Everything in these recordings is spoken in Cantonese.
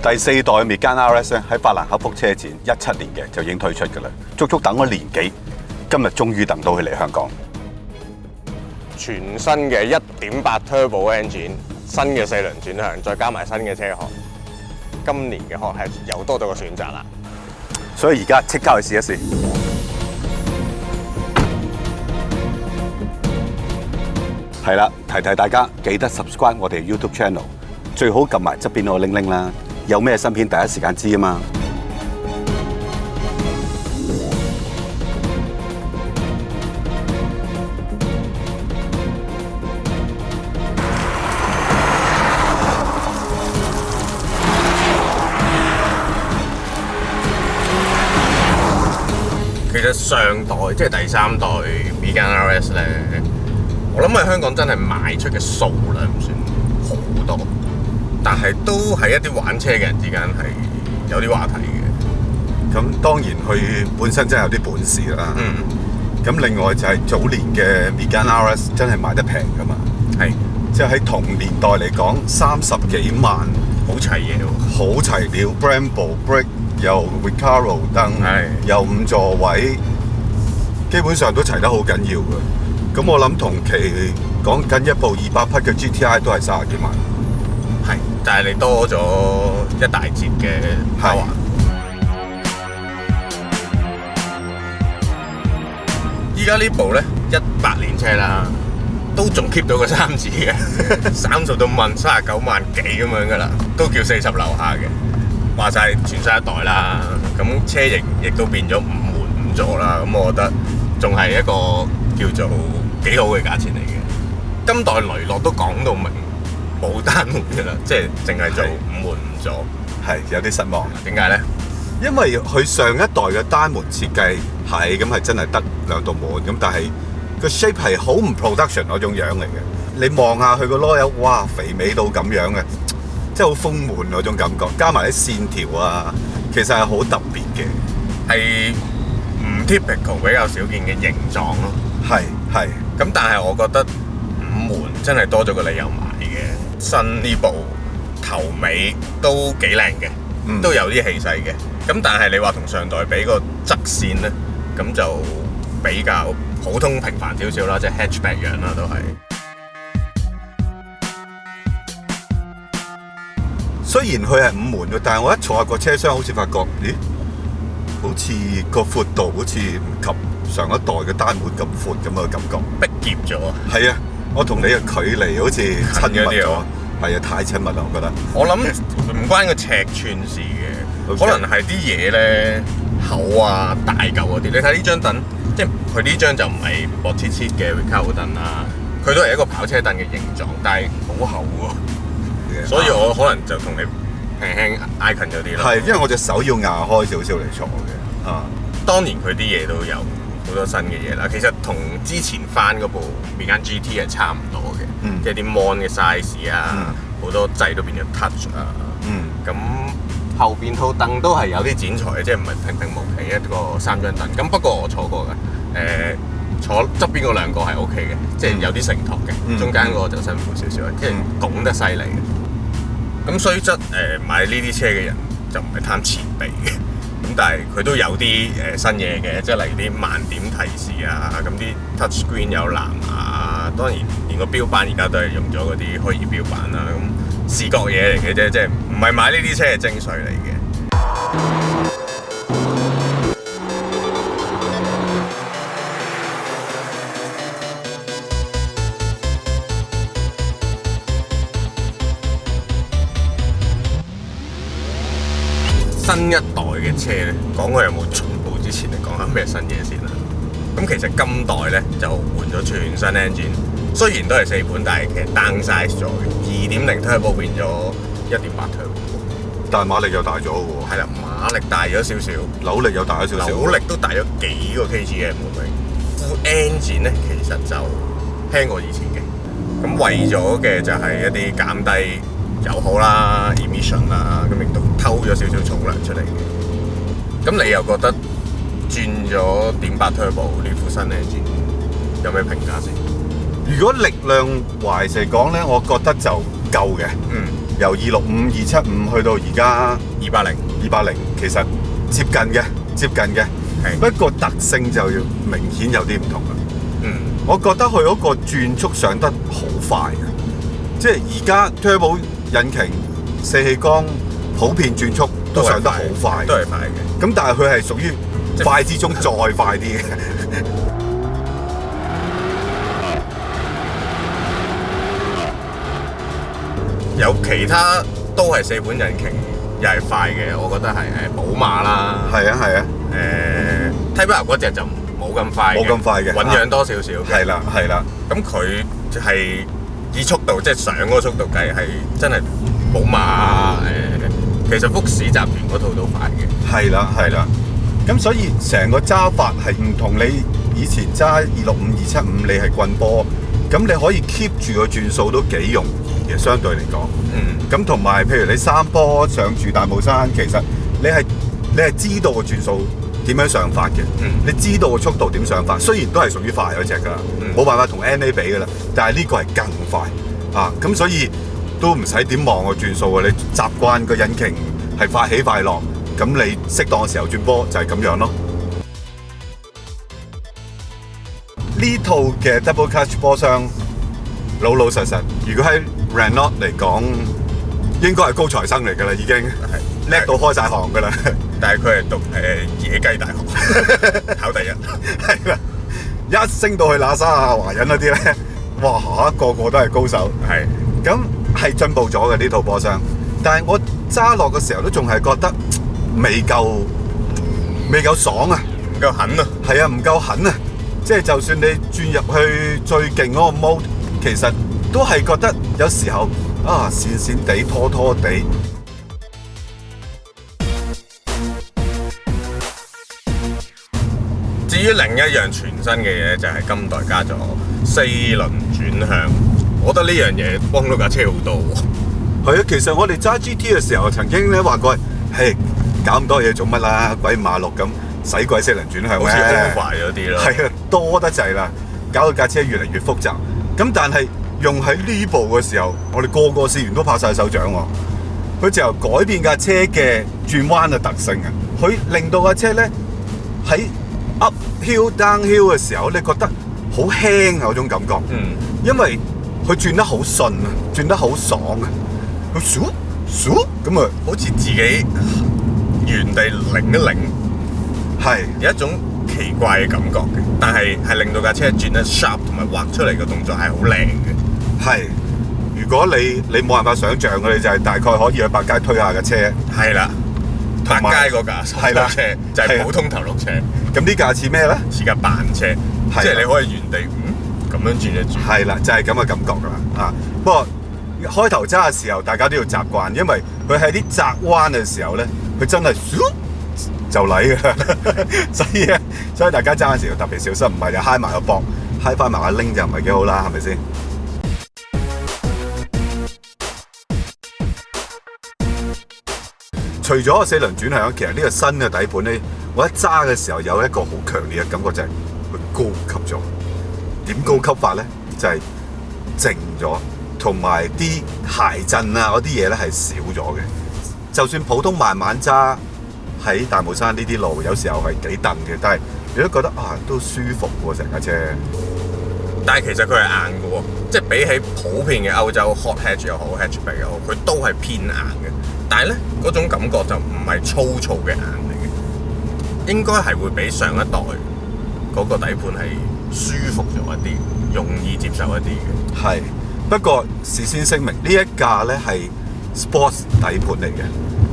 第四代嘅 Megane RS 咧喺法蘭克福車展17年嘅就已經推出㗎啦，足足等咗年幾，今日終於等到佢嚟香港。全新嘅1.8 Turbo engine， 新嘅4輪轉向，再加埋新嘅車殼，今年嘅殼係又多咗個選擇啦。所以而家即刻去試一試。係啦，提提大家記得 subscribe 我哋 YouTube channel， 最好撳埋側邊嗰個鈴鈴啦，有咩新片第一時間知啊嘛。其實上代即係第3代 Megane RS 咧，我諗喺香港真係賣出嘅數量唔算好多，但係都喺一啲玩車嘅人之間係有啲話題嘅。咁當然佢本身真係有啲本事啦。咁另外就係早年嘅 Megane RS 真係賣得平㗎嘛。係，即係喺同年代嚟講，30幾萬好齊嘢喎。好齊料 ，Brembo brake 又 Recaro 燈，又5座位，基本上都齊得好緊要嘅。咁我諗同期講緊一部200匹嘅 GTI 都係30幾萬。係，但係你多咗一大截嘅power。依家呢部咧18年車啦，都仲 keep 到個3字嘅，30到問39萬幾咁樣噶啦，都叫40樓下嘅。話晒全新一代啦，咁車型亦都變咗5門5座啦，咁我覺得仲係一個叫做幾好嘅價錢嚟嘅。今代雷諾都講到明冇單門嘅啦，即係淨係做5門5座，係有啲失望。點解咧？因為佢上一代嘅單門設計係咁係真係得2道門，咁但係個 shape 係好唔 production 嗰種樣嚟嘅。你望下佢個籮柚，哇，肥美到咁樣嘅，即係好豐滿嗰種感覺，加埋啲線條啊，其實係好特別嘅，係唔 typical 比較少見嘅形狀咯。係。咁但係我覺得5門真係多咗個理由買嘅。新呢部頭尾都幾靚嘅，都有啲氣勢嘅。咁但係你話同上代比個側線咧，咁就比較普通平凡少少啦，即係 hatchback 樣啦都係。雖然佢係5門嘅，但係我一坐下個車廂，好似發覺，咦，好似個闊度好似唔及上一代嘅單門咁闊咁嘅感覺，逼夾咗。係啊，我同你嘅距離好似親密咗，係啊，太親密啦，我覺得。我諗唔關個尺寸事嘅，可能係啲嘢咧厚啊、大嚿嗰啲。你睇呢張凳，即係佢呢張就唔係薄切切嘅 Recaro 凳啦，佢都係一個跑車凳嘅形狀，但係好厚喎。所以我可能就同你輕輕挨近咗啲啦。係，因為我隻手要壓開少少嚟坐嘅。當然佢啲嘢都有好多新嘅嘢啦。其實同之前翻嗰部 Megane GT 係差唔多嘅，即係啲 mon 嘅 size 啊，好多掣都變咗 touch 啊。咁後邊套凳都係有啲剪裁嘅，即係唔係平平無奇一個3張凳。咁不過我坐過嘅，坐側邊嗰2個係 OK 嘅，即係有啲承托嘅，中間嗰個就辛苦少少，即係拱得犀利嘅。咁雖則買呢啲車嘅人就唔係貪前備嘅，咁但係佢都有啲新嘢嘅，即係例如啲慢點提示啊，咁啲 touch screen 有藍牙，當然連個標板而家都係用咗嗰啲虛擬標板啦，咁視覺嘢嚟嘅啫，即係唔係買呢啲車嘅精髓嚟嘅。新一代嘅車咧，講佢有冇進步之前，你講下咩新嘢先啦。咁其實今代咧就換咗全新 engine，雖然都係4盤，但係其實 downsize 咗嘅，2.0 turbo 變咗1.8 turbo， 但係馬力又大咗喎。係啦，馬力大咗少少，扭力又大咗少少，扭力都大咗幾個 kgm 咁樣。副 engine 咧其實就輕過以前嘅，咁為咗嘅就係一啲減低油耗啦、emission 啦，咁亦都偷咗少少重量出嚟嘅。咁你又覺得轉咗1.8 turbo 呢副新 engine 有咩評價先？如果力量懷嚟講咧，我覺得就夠嘅。由265、275去到而家280，其實接近嘅。不過特性就要明顯有啲唔同啦。我覺得佢嗰個轉速上得好快嘅，即係而家 Turbo 引擎4氣缸普遍轉速都上得好快，都係快嘅。咁但係佢係屬於快之中再快啲嘅。有其他都係4款引擎，又係快嘅，我覺得係寶馬啦。係啊。Type R 嗰隻就冇咁快嘅，醞釀多少少嘅。係啦。咁佢係以速度，即係上嗰個速度計，係真係寶馬其實福士集團嗰套都快嘅。係啦。咁所以成個揸法係唔同你以前揸265、275，你係棍波，咁你可以 keep 住個轉數都幾容易嘅，相對嚟講。咁同埋譬如你3波上住大帽山，其實你係知道個轉數點樣上法嘅，你知道個速度點上法，雖然都係屬於快嗰隻㗎啦，冇辦法同 NA 比㗎啦，但係呢個係更快啊！咁所以都唔使點望個轉數啊！你習慣個引擎係快起快落，咁你適當嘅時候轉波就係咁樣咯。呢套嘅 Double Clutch 波箱老實實，如果喺 Renault 嚟講，應該係高材生嚟㗎啦，已經叻到開晒行㗎啦。但係佢係讀野雞大學考第一，係啦，一升到去喇沙啊、華人嗰啲咧，哇個個都係高手。咁係進步咗嘅呢套波箱，但係我揸落嘅時候都仲係覺得未夠爽啊，唔夠狠啊。係啊，唔夠狠啊！即係就算你轉入去最勁嗰個 mode，其實都係覺得有時候啊跣地、拖地。至於另一樣全新嘅嘢就係今代加咗4輪轉向，我覺得呢樣嘢幫到架車好多喎。係啊，其實我哋揸 GT 嘅時候曾經咧話過，嘿，搞咁多嘢做乜啦？鬼5馬6咁，使鬼4輪轉向咩？好似 over 咗啲咯。係啊，多得滯啦，搞到架車越嚟越複雜。咁但係用喺呢部嘅時候，我哋個個試完都拍晒手掌喎。佢就改變架車嘅轉彎嘅特性啊，佢令到架車咧喺uphill downhill 嘅時候，你覺得好輕啊嗰種感覺。因為佢轉得好順啊，轉得好爽啊，佢唰咁啊，好似自己原地擰一擰，係有一種奇怪嘅感覺嘅。但係令到架車轉得 sharp 同埋畫出嚟嘅動作係好靚嘅。係，如果你冇辦法想像嘅，你就係大概可以去百佳推下架車。係啦。百佳嗰架手推車就係普通頭轆車，咁呢架似咩咧？似架扮車，即係你可以原地咁樣轉一轉。係啦，就係咁嘅感覺㗎啦。啊，不過開頭揸嘅時候，大家都要習慣，因為佢喺啲窄彎嘅時候咧，佢真係就嚟㗎啦。所以大家揸嘅時候特別小心，唔係就揩埋個膊，揩翻埋個拎就唔係幾好啦，係咪先？除咗4輪轉向，其實呢個新嘅底盤咧，我一揸嘅時候有一個好強烈嘅感覺，就係佢高級咗。點高級法咧？就係靜咗，同埋啲鞋震啊嗰啲嘢咧係少咗嘅。就算普通慢慢揸喺大帽山呢啲路，有時候係幾蹬嘅，但係你都覺得啊都舒服喎成架車。但係其實佢係硬嘅喎，即係比起普遍嘅歐洲 hot hatch 又好 hatchback 又好，佢都係偏硬嘅。但係咧，嗰種感覺就唔係粗糙嘅硬嚟嘅，應該係會比上一代嗰個底盤係舒服咗一啲，容易接受一啲嘅。係，不過事先聲明，呢一架咧係 sports 底盤嚟嘅，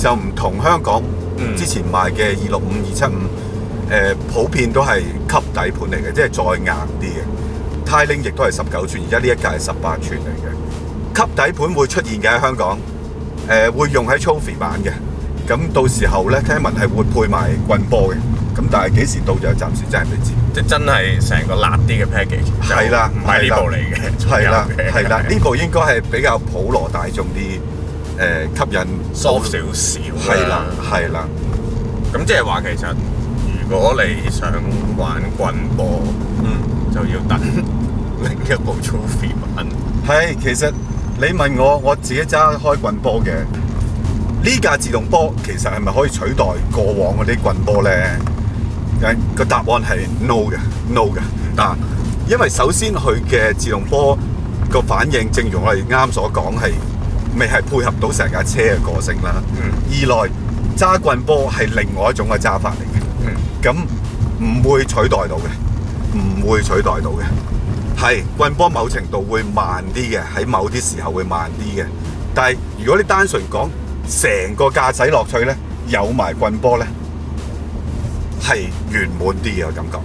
就唔同香港之前賣嘅265、275，普遍都係級底盤嚟嘅，即係再硬啲嘅。Tiling 亦都係19寸，而家呢一架係18寸嚟嘅。級底盤會出現嘅喺香港。會用喺 Trophy 版嘅，咁到時候咧聽聞係會配埋棍波嘅，咁但係幾時到就暫時真係未知。即係真係成個辣啲嘅 package。係啦，唔係呢部嚟嘅。係啦，呢部應該係比較普羅大眾啲，吸引 soft 少少。係啦。咁即係話其實，如果你想玩棍波，就要等另一部 Trophy 版。係，其實你問我自己揸開棍波嘅呢架自動波，其實係咪可以取代過往嗰啲棍波咧？個答案係 no 嘅 ，no 嘅。嗱，因為首先佢嘅自動波個反應，正如我哋啱所講，係未係配合到成架車嘅個性啦。二來揸棍波係另外一種嘅揸法嚟嘅，咁唔會取代到嘅，唔會取代到嘅。係棍波某程度會慢啲嘅，喺某啲時候會慢啲嘅。但係如果你單純講成個駕駛樂趣咧，有埋棍波咧，係圓滿啲嘅感覺。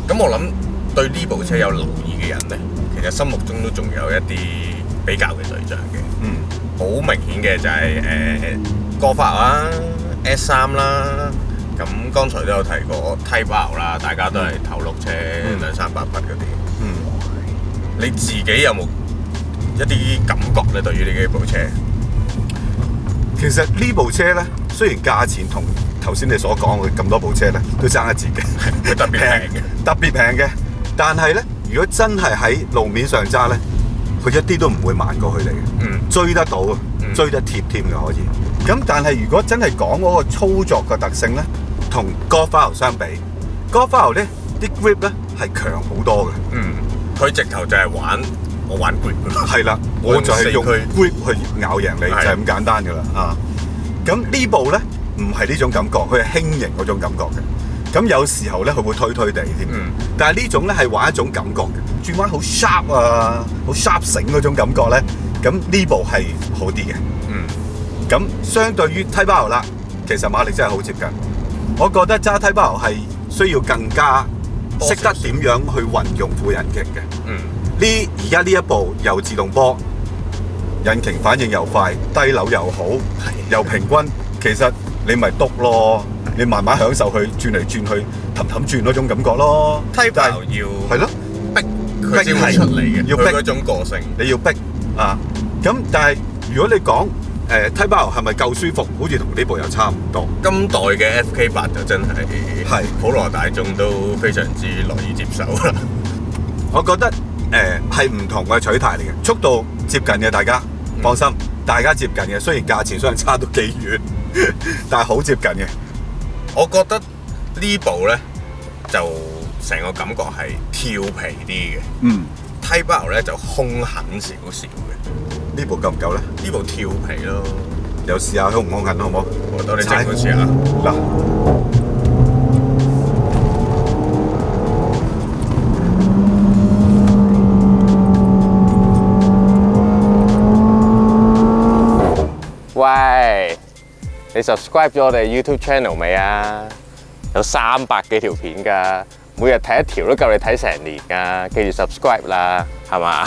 咁我諗對呢部車有留意嘅人咧，其實心目中都仲有一啲比較嘅對象嘅。好明顯嘅就係Golf R啦、S3啦。咁剛才都有提過 Type R 啦，大家都係頭碌車200-300匹嗰啲。你自己有冇一啲感覺咧？對於呢幾部車，其實呢部車咧，雖然價錢同頭先你所講嘅咁多部車咧都爭一截嘅，佢特別平嘅，特別平嘅。但係咧，如果真係喺路面上揸咧，佢一啲都唔會慢過佢哋嘅，追得到，追得貼添嘅可以。咁但係如果真係講嗰個操作嘅特性咧，同 Golf R 相比 ，Golf R 咧啲 grip 咧係強好多嘅。佢直頭就係我玩 grip。係啦，我就係用 grip 去咬贏你，就係咁簡單㗎啦啊！咁呢部咧唔係呢種感覺，佢係輕盈嗰種感覺嘅。咁有時候咧佢會推推地添，但係呢種咧係玩一種感覺嘅，轉彎好 sharp 啊，好 sharp 醒嗰種感覺咧，咁呢部係好啲嘅。咁相對於 Type R 啦，其實馬力真係好接近。我覺得揸 Type R 係需要更加識得點樣去運用副引擎嘅。而家呢一部又自動波，引擎反應又快，低扭又好，又平均。其實你咪篤咯，你慢慢享受佢轉嚟轉去、氹氹轉嗰種感覺咯。Type R 要係咯，逼佢先會出嚟嘅，要逼佢嗰種個性。你要逼啊！咁但係如果你講Type R 係咪夠舒服？好似同呢部又差唔多。今代嘅 FK8 就真係普羅大眾都非常之樂意接受啦。我覺得係唔同嘅取態嚟嘅，速度接近嘅，大家放心，大家接近嘅。雖然價錢相差都幾遠，但係好接近嘅。我覺得呢部咧就成個感覺係跳皮啲嘅。Type R 咧就兇狠少少嘅。呢部夠唔夠咧？呢部跳皮咯，又試下兇唔兇狠好唔好？我等你整佢試下。嗱，喂，你 subscribe 咗我哋 YouTube channel 未啊？有300幾條片㗎，每日睇一條都夠你睇成年㗎，記住 subscribe 啦，係嘛？